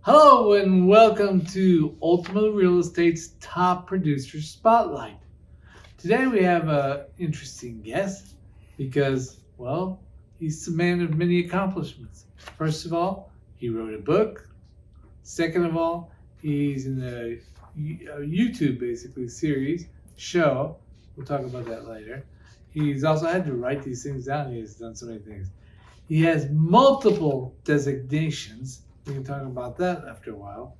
Hello and welcome to Ultima Real Estate's Top Producer Spotlight. Today we have an interesting guest because, well, he's a man of many accomplishments. First of all, he wrote a book. Second of all, he's in a YouTube basically series show. We'll talk about that later. He's also had to write these things down. He has done so many things. He has multiple designations. We can talk about that after a while.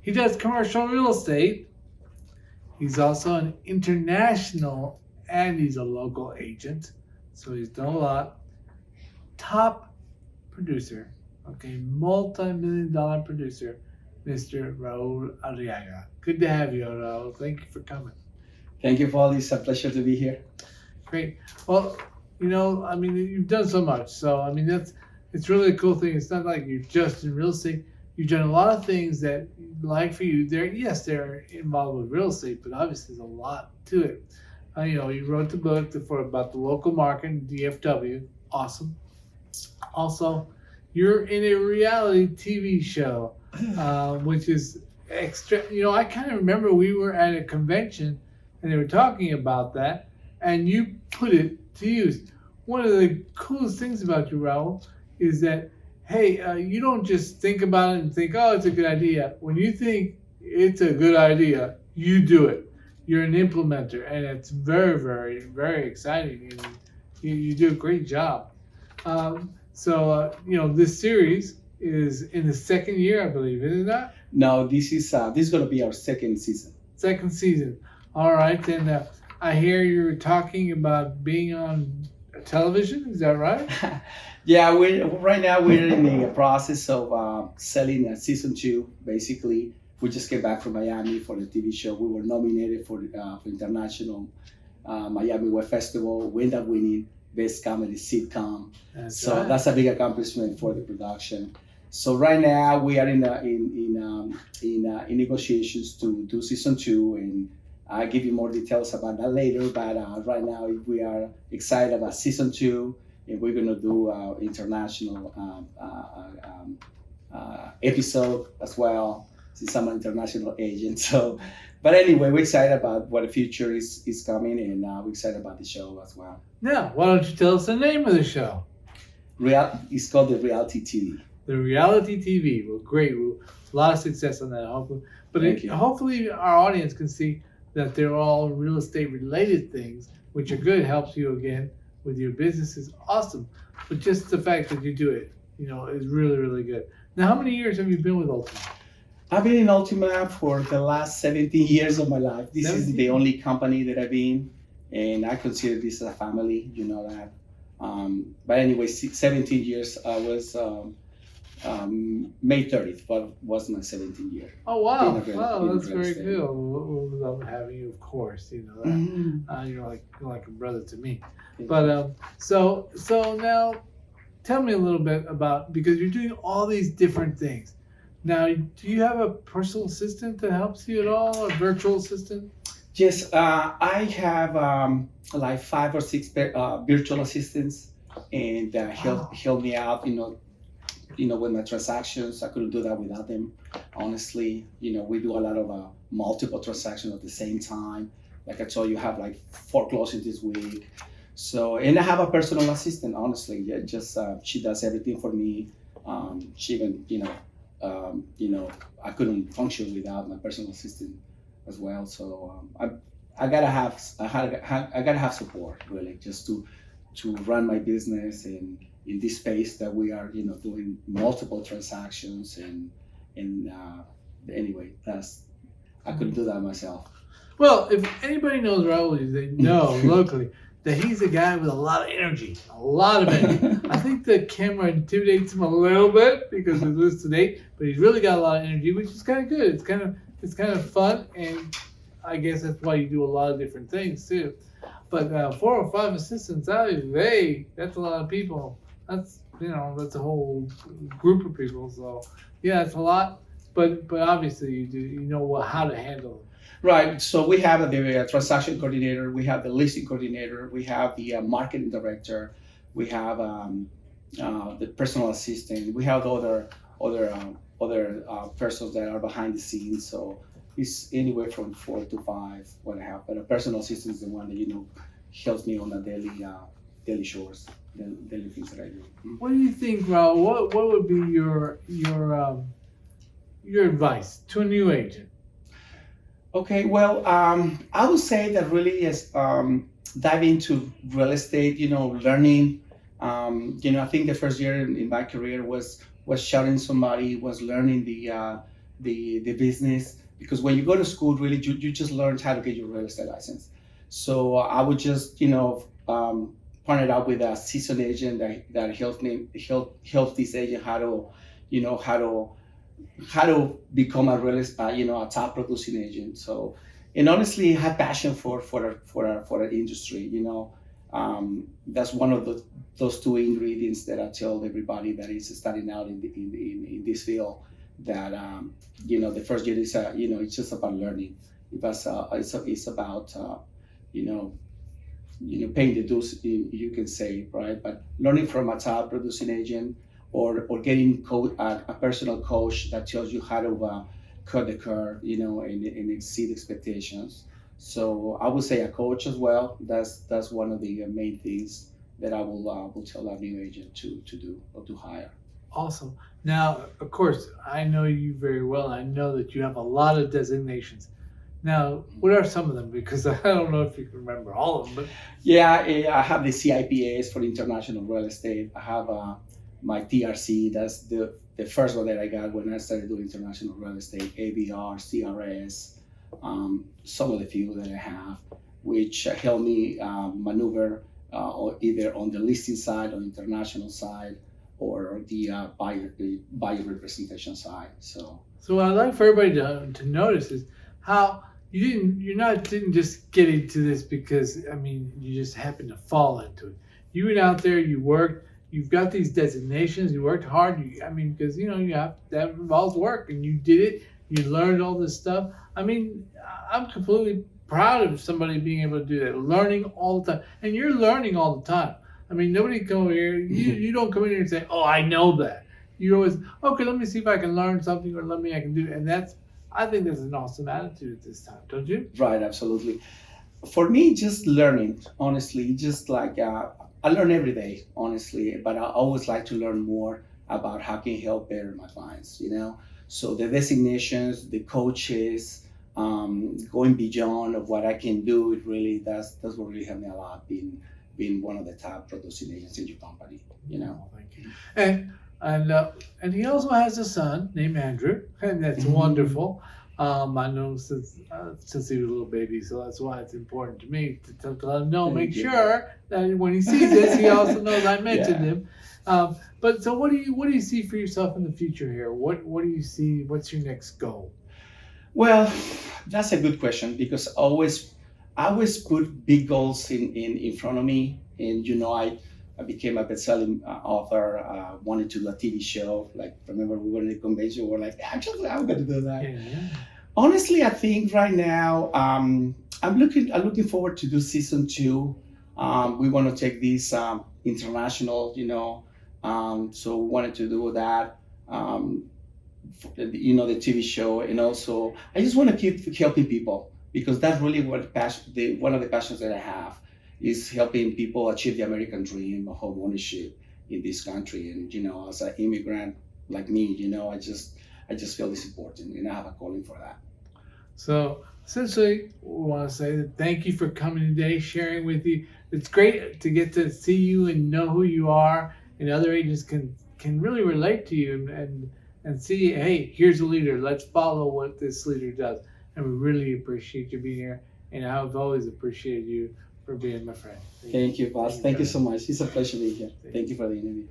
He does commercial real estate. He's also an international and he's a local agent. So he's done a lot. Top producer, okay, multi-million dollar producer, Mr. Raul Arriaga. Good to have you, Raul. Thank you for coming. Thank you, Paul. It's a pleasure to be here. Great. Well, you've done so much. So, it's really a cool thing. It's not like you're just in real estate. You've done a lot of things that, like for you, they're involved with real estate, but obviously there's a lot to it. You wrote the book about the local market, DFW. Awesome. Also, you're in a reality TV show, which is extra. I kind of remember we were at a convention and they were talking about that, and you put it to use. One of the coolest things about you, Raul, is that hey, you don't just think about it and think, oh, it's a good idea. When you think it's a good idea, you do it. You're an implementer, and it's very, very, very exciting, and you do a great job. This series is in the second year, I believe, isn't that? No, this is going to be our second season. Second season. All right, and I hear you're talking about being on television. Is that right? Yeah, right now we're in the process of selling season two. Basically, we just came back from Miami for the TV show. We were nominated for international Miami Web Festival. We ended up winning Best Comedy Sitcom. That's right. That's a big accomplishment for the production. So right now we are in negotiations to do season two, and I'll give you more details about that later. But right now we are excited about season two, and we're gonna do international episode as well, since I'm an international agent. So, but anyway, we're excited about what the future is coming, and we're excited about the show as well. Now, why don't you tell us the name of the show? It's called the Reality TV. The reality TV. Well, great. Well, a lot of success on that, hopefully. But Thank you. hopefully our audience can see that they're all real estate related things, which are good. Helps you again with your business is awesome. But just the fact that you do it, is really, really good. Now, how many years have you been with Ultima? I've been in Ultima for the last 17 years of my life. This is 17? the only company that I've been, and I consider this a family. You know that. But anyway, 17 years. I was May 30th, but was my 17th year. Oh wow! Being a Wow, real that's very estate. cool. We love having you, of course. You know that. Mhm. You're like a brother to me. Thank But so now, tell me a little bit about, because you're doing all these different things. Now, do you have a personal assistant that helps you at all, a virtual assistant? Yes, I have like 5 or 6 virtual assistants, and help me out. With my transactions. I couldn't do that without them. Honestly, we do a lot of multiple transactions at the same time. Like I told you, I have like 4 closings this week. So, and I have a personal assistant. Honestly, yeah, just she does everything for me. She even, I couldn't function without my personal assistant as well. So I gotta have support really, just to run my business and in this space that we are, doing multiple transactions and anyway, I couldn't do that myself. Well, if anybody knows Raul, they know locally that he's a guy with a lot of energy, a lot of energy. I think the camera intimidates him a little bit because of this today, but he's really got a lot of energy, which is kind of good. It's kind of fun, and I guess that's why you do a lot of different things too. But 4 or 5 assistants, that's a lot of people. That's that's a whole group of people. So yeah, it's a lot. But obviously you know how to handle it. Right. So we have the transaction coordinator, we have the leasing coordinator, we have the marketing director, we have the personal assistant, we have the other other persons that are behind the scenes. So it's anywhere from 4 to 5 what I have. But a personal assistant is the one that helps me on the daily chores, the daily things that I do. What do you think, Raul? What would be your advice to a new agent? Okay, well, I would say that really is dive into real estate. Learning. I think the first year in my career was shadowing somebody, was learning the business. Because when you go to school, really, you just learn how to get your real estate license. So I would just partner up with a seasoned agent that helped this agent how to you know how to how to become a top producing agent. So, and honestly, I have passion for our industry. That's one of those two ingredients that I tell everybody that is starting out in this field. That the first year is it's just about learning. It's about you know paying the dues, you can say, right? But learning from a top producing agent, or getting a personal coach that tells you how to cut the curve, and exceed expectations. So I would say a coach as well. That's one of the main things that I will tell our new agent to do or to hire. Awesome. Now, of course, I know you very well. I know that you have a lot of designations. Now, what are some of them? Because I don't know if you can remember all of them, but Yeah, I have the CIPAs for international real estate. I have my TRC. That's the first one that I got when I started doing international real estate. ABR, CRS, some of the few that I have, which help me maneuver or either on the listing side, on the international side, or the buyer representation side. So so what I'd like for everybody to notice is how you didn't just get into this because I mean you just happened to fall into it. You went out there, you worked, you've got these designations, you worked hard. I mean because you have that involves work, and you did it. You learned all this stuff. I mean I'm completely proud of somebody being able to do that, learning all the time, and you're learning all the time. I mean nobody come over here. You don't come in here and say, "Oh, I know that." You always okay. Let me see if I can learn something, or let me I can do it, and that's I think that's an awesome attitude at this time, don't you? right, absolutely. For me, just learning, honestly, just like I learn every day, honestly, but I always like to learn more about how can help better my clients. So the designations, the coaches, going beyond of what I can do, it really that's what really helped me a lot, being one of the top producing agents in your company. Oh, thank you. And he also has a son named Andrew, and that's wonderful. I know him since he was a little baby, so that's why it's important to me to let him know, make Thank you. sure that when he sees this, he also knows I mentioned Yeah. him. But so, what do you see for yourself in the future here? What do you see? What's your next goal? Well, that's a good question because I always put big goals in front of me, and I became a best-selling author. Wanted to do a TV show. Like, remember we were in the convention. We're like, actually, I'm going to do that. Yeah. Honestly, I think right now I'm looking forward to do season 2. We want to take this international. So we wanted to do that. The TV show, and also I just want to keep helping people because that's really one of the passions that I have is helping people achieve the American dream of home ownership in this country. And as an immigrant like me, I just feel it's important, and I have a calling for that. So essentially, we want to say that thank you for coming today, sharing with you. It's great to get to see you and know who you are, and other agents can really relate to you and see, hey, here's a leader. Let's follow what this leader does. And we really appreciate you being here, and I've always appreciated you for being my friend. Thank you, boss. Thank you very so much. much. It's a pleasure being here. Thank Thank you for the interview.